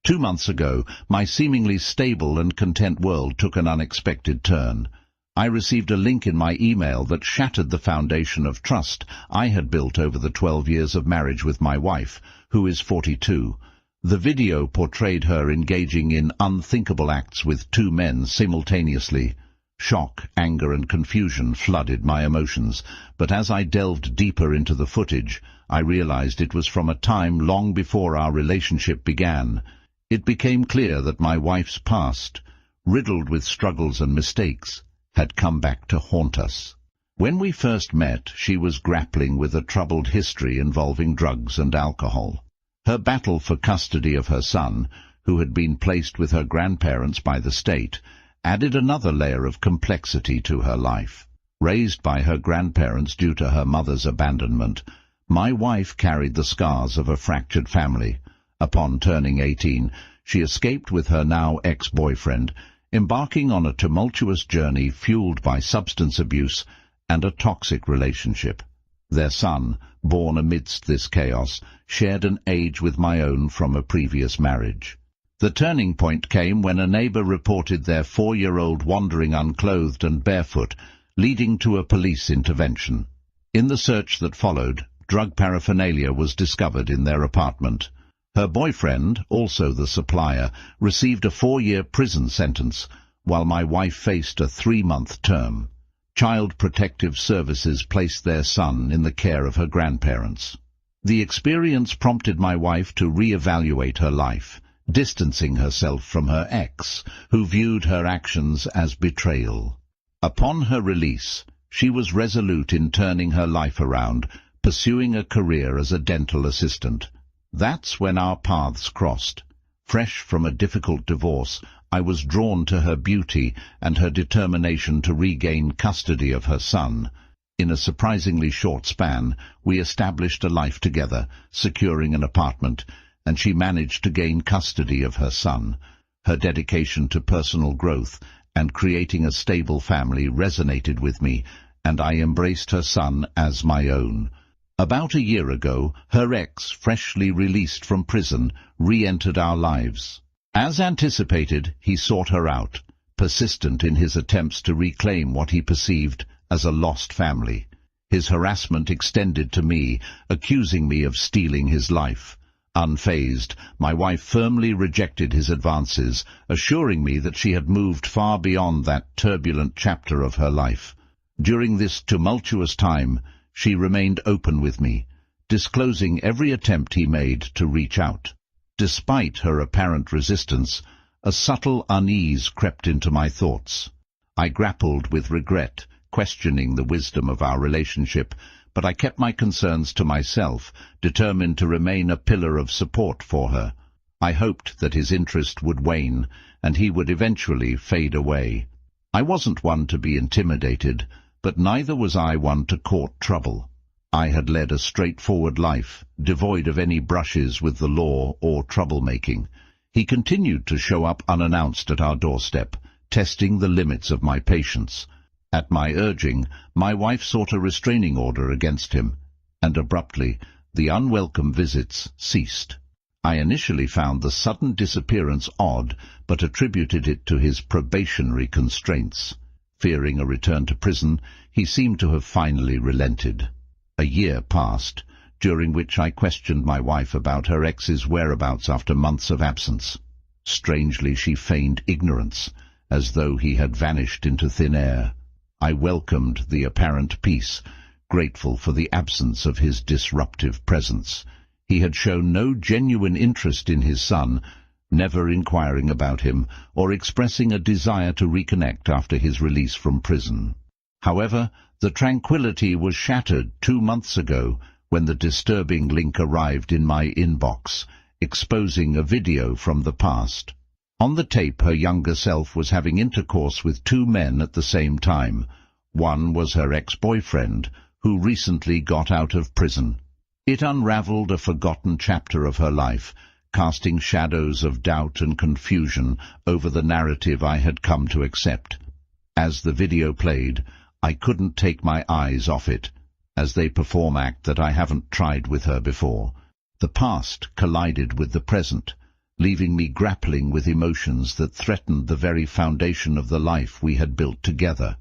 2 months ago, my seemingly stable and content world took an unexpected turn. I received a link in my email that shattered the foundation of trust I had built over the 12 years of marriage with my wife, who is 42. The video portrayed her engaging in unthinkable acts with 2 men simultaneously. Shock, anger and confusion flooded my emotions, but as I delved deeper into the footage, I realized it was from a time long before our relationship began. It became clear that my wife's past, riddled with struggles and mistakes, had come back to haunt us. When we first met, she was grappling with a troubled history involving drugs and alcohol. Her battle for custody of her son, who had been placed with her grandparents by the state, added another layer of complexity to her life. Raised by her grandparents due to her mother's abandonment, my wife carried the scars of a fractured family. Upon turning 18, she escaped with her now ex-boyfriend, embarking on a tumultuous journey fueled by substance abuse and a toxic relationship. Their son, born amidst this chaos, shared an age with my own from a previous marriage. The turning point came when a neighbor reported their 4-year-old wandering unclothed and barefoot, leading to a police intervention. In the search that followed, drug paraphernalia was discovered in their apartment. Her boyfriend, also the supplier, received a 4-year prison sentence, while my wife faced a 3-month term. Child Protective Services placed their son in the care of her grandparents. The experience prompted my wife to re-evaluate her life, distancing herself from her ex, who viewed her actions as betrayal. Upon her release, she was resolute in turning her life around, pursuing a career as a dental assistant. That's when our paths crossed. Fresh from a difficult divorce, I was drawn to her beauty and her determination to regain custody of her son. In a surprisingly short span, we established a life together, securing an apartment, and she managed to gain custody of her son. Her dedication to personal growth and creating a stable family resonated with me, and I embraced her son as my own. About a year ago, her ex, freshly released from prison, re-entered our lives. As anticipated, he sought her out, persistent in his attempts to reclaim what he perceived as a lost family. His harassment extended to me, accusing me of stealing his life. Unfazed, my wife firmly rejected his advances, assuring me that she had moved far beyond that turbulent chapter of her life. During this tumultuous time, she remained open with me, disclosing every attempt he made to reach out. Despite her apparent resistance, a subtle unease crept into my thoughts. I grappled with regret, questioning the wisdom of our relationship, but I kept my concerns to myself, determined to remain a pillar of support for her. I hoped that his interest would wane, and he would eventually fade away. I wasn't one to be intimidated, but neither was I one to court trouble. I had led a straightforward life, devoid of any brushes with the law or troublemaking. He continued to show up unannounced at our doorstep, testing the limits of my patience. At my urging, my wife sought a restraining order against him, and abruptly the unwelcome visits ceased. I initially found the sudden disappearance odd, but attributed it to his probationary constraints. Fearing a return to prison, he seemed to have finally relented. A year passed, during which I questioned my wife about her ex's whereabouts after months of absence. Strangely, she feigned ignorance, as though he had vanished into thin air. I welcomed the apparent peace, grateful for the absence of his disruptive presence. He had shown no genuine interest in his son, never inquiring about him or expressing a desire to reconnect after his release from prison. However, the tranquility was shattered 2 months ago when the disturbing link arrived in my inbox, exposing a video from the past. On the tape, her younger self was having intercourse with 2 men at the same time. One was her ex-boyfriend, who recently got out of prison. It unraveled a forgotten chapter of her life, casting shadows of doubt and confusion over the narrative I had come to accept. As the video played, I couldn't take my eyes off it, as they perform act that I haven't tried with her before. The past collided with the present, leaving me grappling with emotions that threatened the very foundation of the life we had built together.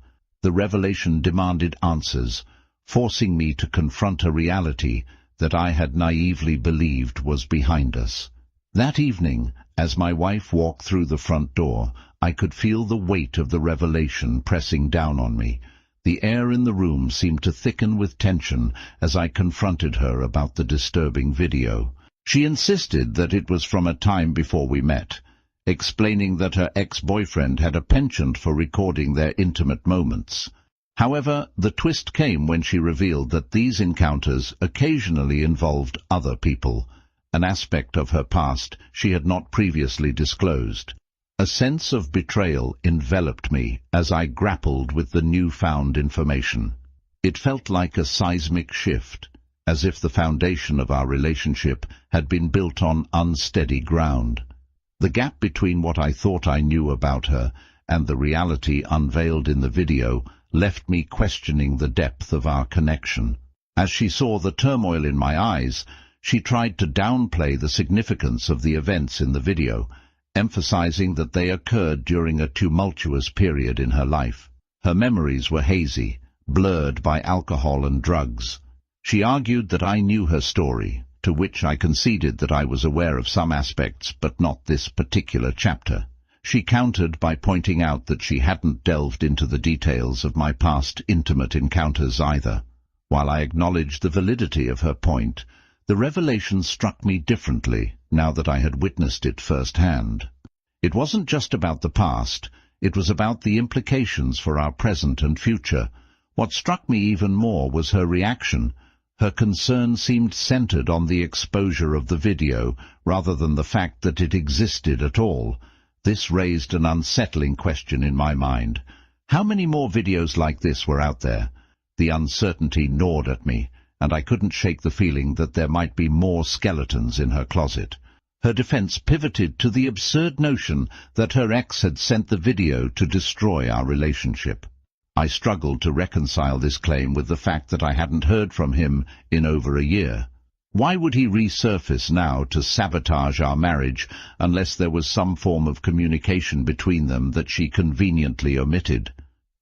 The revelation demanded answers, forcing me to confront a reality that I had naively believed was behind us. That evening, as my wife walked through the front door, I could feel the weight of the revelation pressing down on me. The air in the room seemed to thicken with tension as I confronted her about the disturbing video. She insisted that it was from a time before we met, explaining that her ex-boyfriend had a penchant for recording their intimate moments. However, the twist came when she revealed that these encounters occasionally involved other people, an aspect of her past she had not previously disclosed. A sense of betrayal enveloped me as I grappled with the newfound information. It felt like a seismic shift, as if the foundation of our relationship had been built on unsteady ground. The gap between what I thought I knew about her and the reality unveiled in the video left me questioning the depth of our connection. As she saw the turmoil in my eyes, she tried to downplay the significance of the events in the video, emphasizing that they occurred during a tumultuous period in her life. Her memories were hazy, blurred by alcohol and drugs. She argued that I knew her story, to which I conceded that I was aware of some aspects, but not this particular chapter. She countered by pointing out that she hadn't delved into the details of my past intimate encounters either. While I acknowledged the validity of her point, the revelation struck me differently now that I had witnessed it firsthand. It wasn't just about the past, it was about the implications for our present and future. What struck me even more was her reaction. Her concern seemed centered on the exposure of the video, rather than the fact that it existed at all. This raised an unsettling question in my mind. How many more videos like this were out there? The uncertainty gnawed at me, and I couldn't shake the feeling that there might be more skeletons in her closet. Her defense pivoted to the absurd notion that her ex had sent the video to destroy our relationship. I struggled to reconcile this claim with the fact that I hadn't heard from him in over a year. Why would he resurface now to sabotage our marriage unless there was some form of communication between them that she conveniently omitted?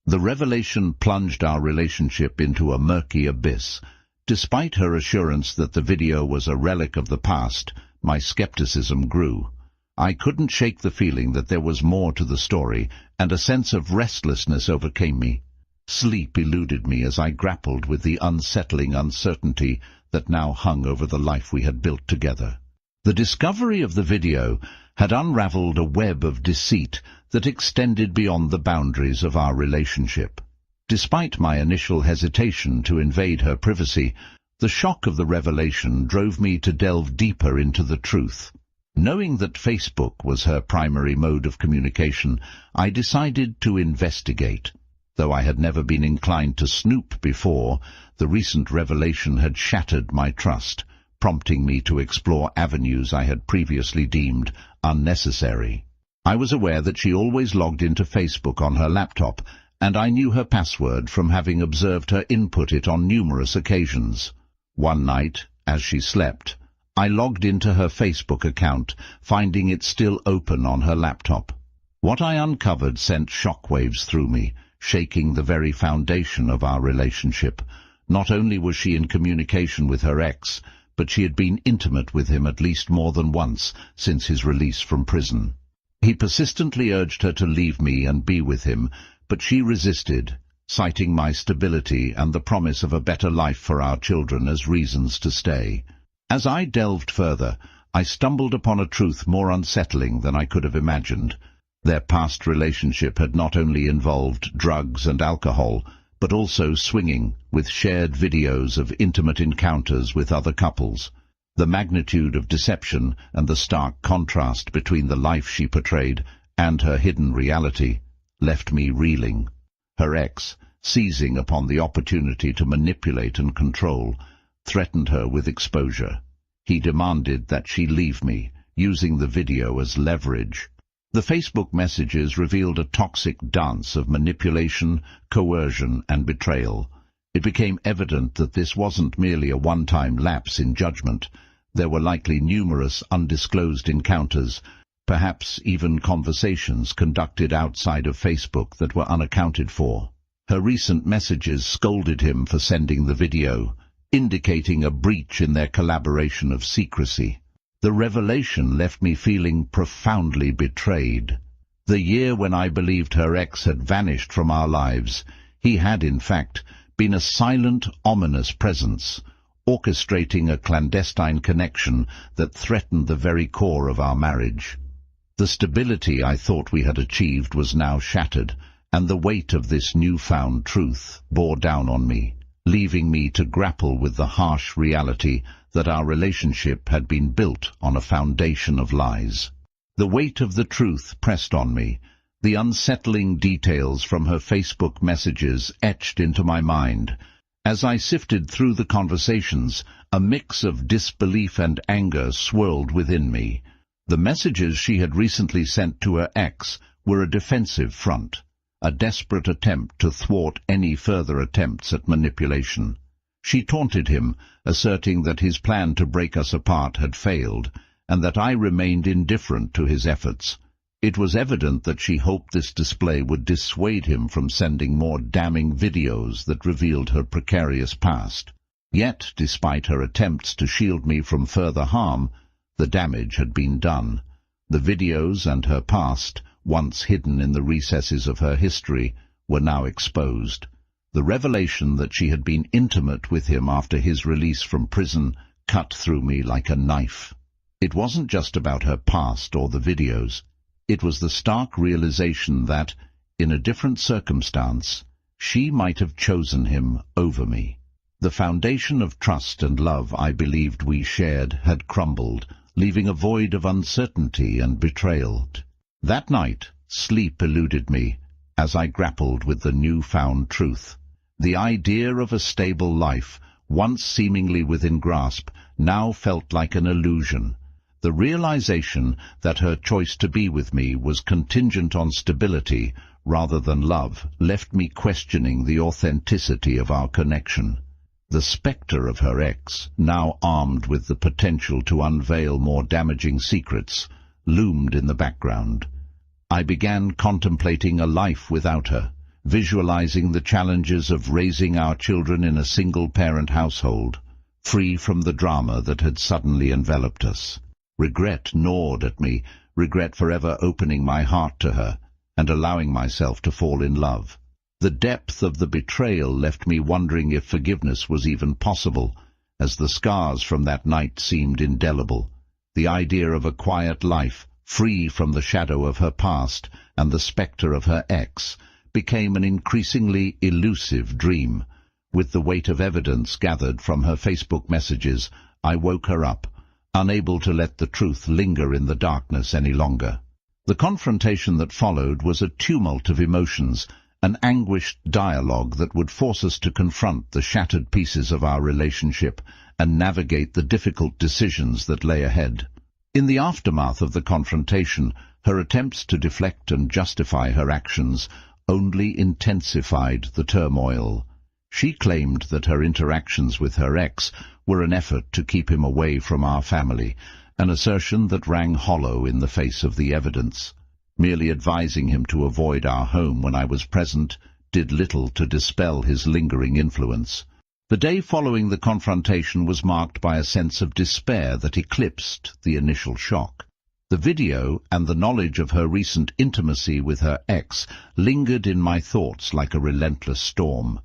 The revelation plunged our relationship into a murky abyss. Despite her assurance that the video was a relic of the past, my skepticism grew. I couldn't shake the feeling that there was more to the story, and a sense of restlessness overcame me. Sleep eluded me as I grappled with the unsettling uncertainty that now hung over the life we had built together. The discovery of the video had unraveled a web of deceit that extended beyond the boundaries of our relationship. Despite my initial hesitation to invade her privacy, the shock of the revelation drove me to delve deeper into the truth. Knowing that Facebook was her primary mode of communication, I decided to investigate. Though I had never been inclined to snoop before, the recent revelation had shattered my trust, prompting me to explore avenues I had previously deemed unnecessary. I was aware that she always logged into Facebook on her laptop, and I knew her password from having observed her input it on numerous occasions. One night, as she slept, I logged into her Facebook account, finding it still open on her laptop. What I uncovered sent shockwaves through me, shaking the very foundation of our relationship. Not only was she in communication with her ex, but she had been intimate with him at least more than once since his release from prison. He persistently urged her to leave me and be with him, but she resisted, citing my stability and the promise of a better life for our children as reasons to stay. As I delved further, I stumbled upon a truth more unsettling than I could have imagined. Their past relationship had not only involved drugs and alcohol, but also swinging, with shared videos of intimate encounters with other couples. The magnitude of deception and the stark contrast between the life she portrayed and her hidden reality left me reeling. Her ex, seizing upon the opportunity to manipulate and control, threatened her with exposure. He demanded that she leave me, using the video as leverage. The Facebook messages revealed a toxic dance of manipulation, coercion, and betrayal. It became evident that this wasn't merely a one-time lapse in judgment. There were likely numerous undisclosed encounters, perhaps even conversations conducted outside of Facebook that were unaccounted for. Her recent messages scolded him for sending the video, indicating a breach in their collaboration of secrecy. The revelation left me feeling profoundly betrayed. The year when I believed her ex had vanished from our lives, he had, in fact, been a silent, ominous presence, orchestrating a clandestine connection that threatened the very core of our marriage. The stability I thought we had achieved was now shattered, and the weight of this newfound truth bore down on me, leaving me to grapple with the harsh reality that our relationship had been built on a foundation of lies. The weight of the truth pressed on me, the unsettling details from her Facebook messages etched into my mind. As I sifted through the conversations, a mix of disbelief and anger swirled within me. The messages she had recently sent to her ex were a defensive front, a desperate attempt to thwart any further attempts at manipulation. She taunted him, asserting that his plan to break us apart had failed, and that I remained indifferent to his efforts. It was evident that she hoped this display would dissuade him from sending more damning videos that revealed her precarious past. Yet, despite her attempts to shield me from further harm, the damage had been done. The videos and her past, once hidden in the recesses of her history, were now exposed. The revelation that she had been intimate with him after his release from prison cut through me like a knife. It wasn't just about her past or the videos. It was the stark realization that, in a different circumstance, she might have chosen him over me. The foundation of trust and love I believed we shared had crumbled, leaving a void of uncertainty and betrayal. That night, sleep eluded me as I grappled with the newfound truth. The idea of a stable life, once seemingly within grasp, now felt like an illusion. The realization that her choice to be with me was contingent on stability rather than love left me questioning the authenticity of our connection. The spectre of her ex, now armed with the potential to unveil more damaging secrets, loomed in the background. I began contemplating a life without her, visualizing the challenges of raising our children in a single-parent household, free from the drama that had suddenly enveloped us. Regret gnawed at me, regret for ever opening my heart to her and allowing myself to fall in love. The depth of the betrayal left me wondering if forgiveness was even possible, as the scars from that night seemed indelible. The idea of a quiet life, free from the shadow of her past and the spectre of her ex, became an increasingly elusive dream. With the weight of evidence gathered from her Facebook messages, I woke her up, unable to let the truth linger in the darkness any longer. The confrontation that followed was a tumult of emotions, an anguished dialogue that would force us to confront the shattered pieces of our relationship and navigate the difficult decisions that lay ahead. In the aftermath of the confrontation, her attempts to deflect and justify her actions only intensified the turmoil. She claimed that her interactions with her ex were an effort to keep him away from our family, an assertion that rang hollow in the face of the evidence. Merely advising him to avoid our home when I was present did little to dispel his lingering influence. The day following the confrontation was marked by a sense of despair that eclipsed the initial shock. The video and the knowledge of her recent intimacy with her ex lingered in my thoughts like a relentless storm.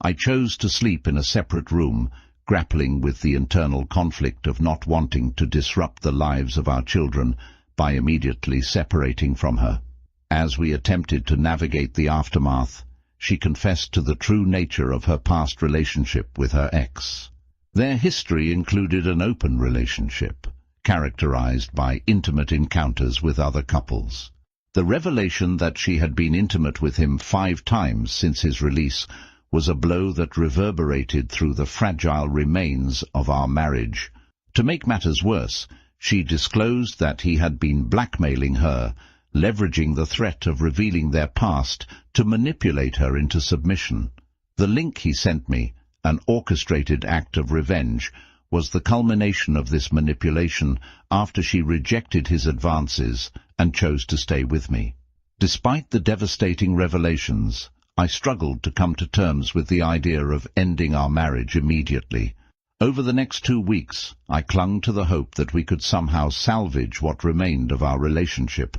I chose to sleep in a separate room, grappling with the internal conflict of not wanting to disrupt the lives of our children by immediately separating from her. As we attempted to navigate the aftermath, she confessed to the true nature of her past relationship with her ex. Their history included an open relationship, characterized by intimate encounters with other couples. The revelation that she had been intimate with him 5 times since his release was a blow that reverberated through the fragile remains of our marriage. To make matters worse, she disclosed that he had been blackmailing her, leveraging the threat of revealing their past to manipulate her into submission. The link he sent me, an orchestrated act of revenge, was the culmination of this manipulation after she rejected his advances and chose to stay with me. Despite the devastating revelations, I struggled to come to terms with the idea of ending our marriage immediately. Over the next 2 weeks, I clung to the hope that we could somehow salvage what remained of our relationship.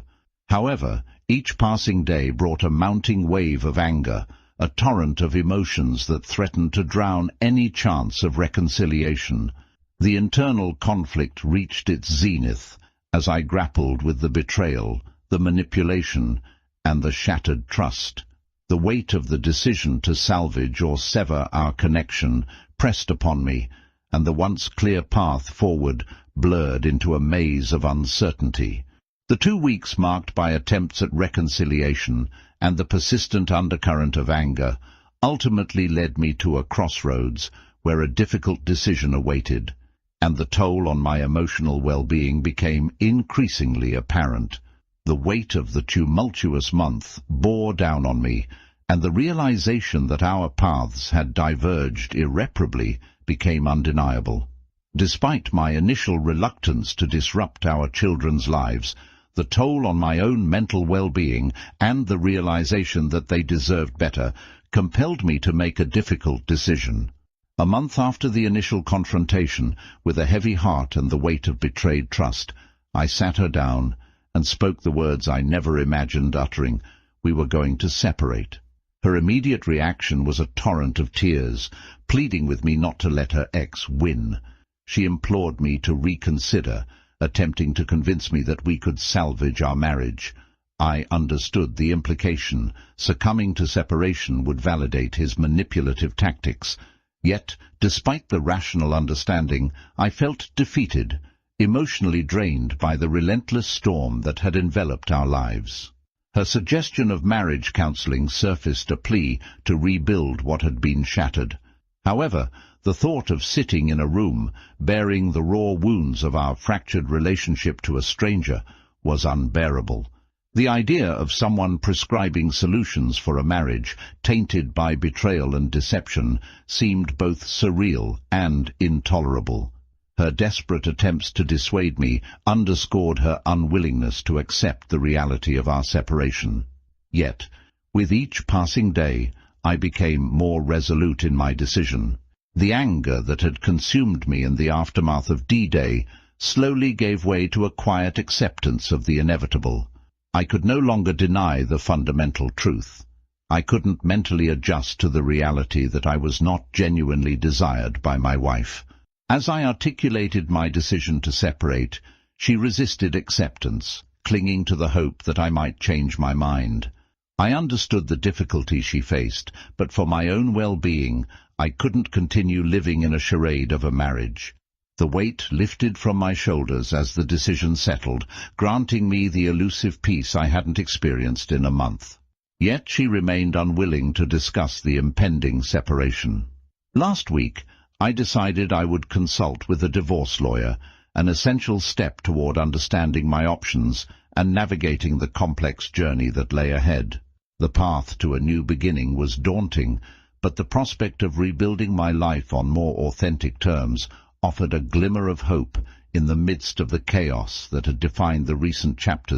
However, each passing day brought a mounting wave of anger, a torrent of emotions that threatened to drown any chance of reconciliation. The internal conflict reached its zenith as I grappled with the betrayal, the manipulation, and the shattered trust. The weight of the decision to salvage or sever our connection pressed upon me, and the once clear path forward blurred into a maze of uncertainty. The 2 weeks marked by attempts at reconciliation and the persistent undercurrent of anger ultimately led me to a crossroads where a difficult decision awaited, and the toll on my emotional well-being became increasingly apparent. The weight of the tumultuous month bore down on me, and the realization that our paths had diverged irreparably became undeniable. Despite my initial reluctance to disrupt our children's lives, the toll on my own mental well-being and the realization that they deserved better compelled me to make a difficult decision. A month after the initial confrontation, with a heavy heart and the weight of betrayed trust, I sat her down and spoke the words I never imagined uttering. We were going to separate. Her immediate reaction was a torrent of tears, pleading with me not to let her ex win. She implored me to reconsider, attempting to convince me that we could salvage our marriage. I understood the implication. Succumbing to separation would validate his manipulative tactics. Yet, despite the rational understanding, I felt defeated, emotionally drained by the relentless storm that had enveloped our lives. Her suggestion of marriage counseling surfaced a plea to rebuild what had been shattered. However, the thought of sitting in a room, bearing the raw wounds of our fractured relationship to a stranger, was unbearable. The idea of someone prescribing solutions for a marriage tainted by betrayal and deception seemed both surreal and intolerable. Her desperate attempts to dissuade me underscored her unwillingness to accept the reality of our separation. Yet, with each passing day, I became more resolute in my decision. The anger that had consumed me in the aftermath of D-Day slowly gave way to a quiet acceptance of the inevitable. I could no longer deny the fundamental truth. I couldn't mentally adjust to the reality that I was not genuinely desired by my wife. As I articulated my decision to separate, she resisted acceptance, clinging to the hope that I might change my mind. I understood the difficulty she faced, but for my own well-being, I couldn't continue living in a charade of a marriage. The weight lifted from my shoulders as the decision settled, granting me the elusive peace I hadn't experienced in a month. Yet she remained unwilling to discuss the impending separation. Last week, I decided I would consult with a divorce lawyer, an essential step toward understanding my options and navigating the complex journey that lay ahead. The path to a new beginning was daunting, but the prospect of rebuilding my life on more authentic terms offered a glimmer of hope in the midst of the chaos that had defined the recent chapters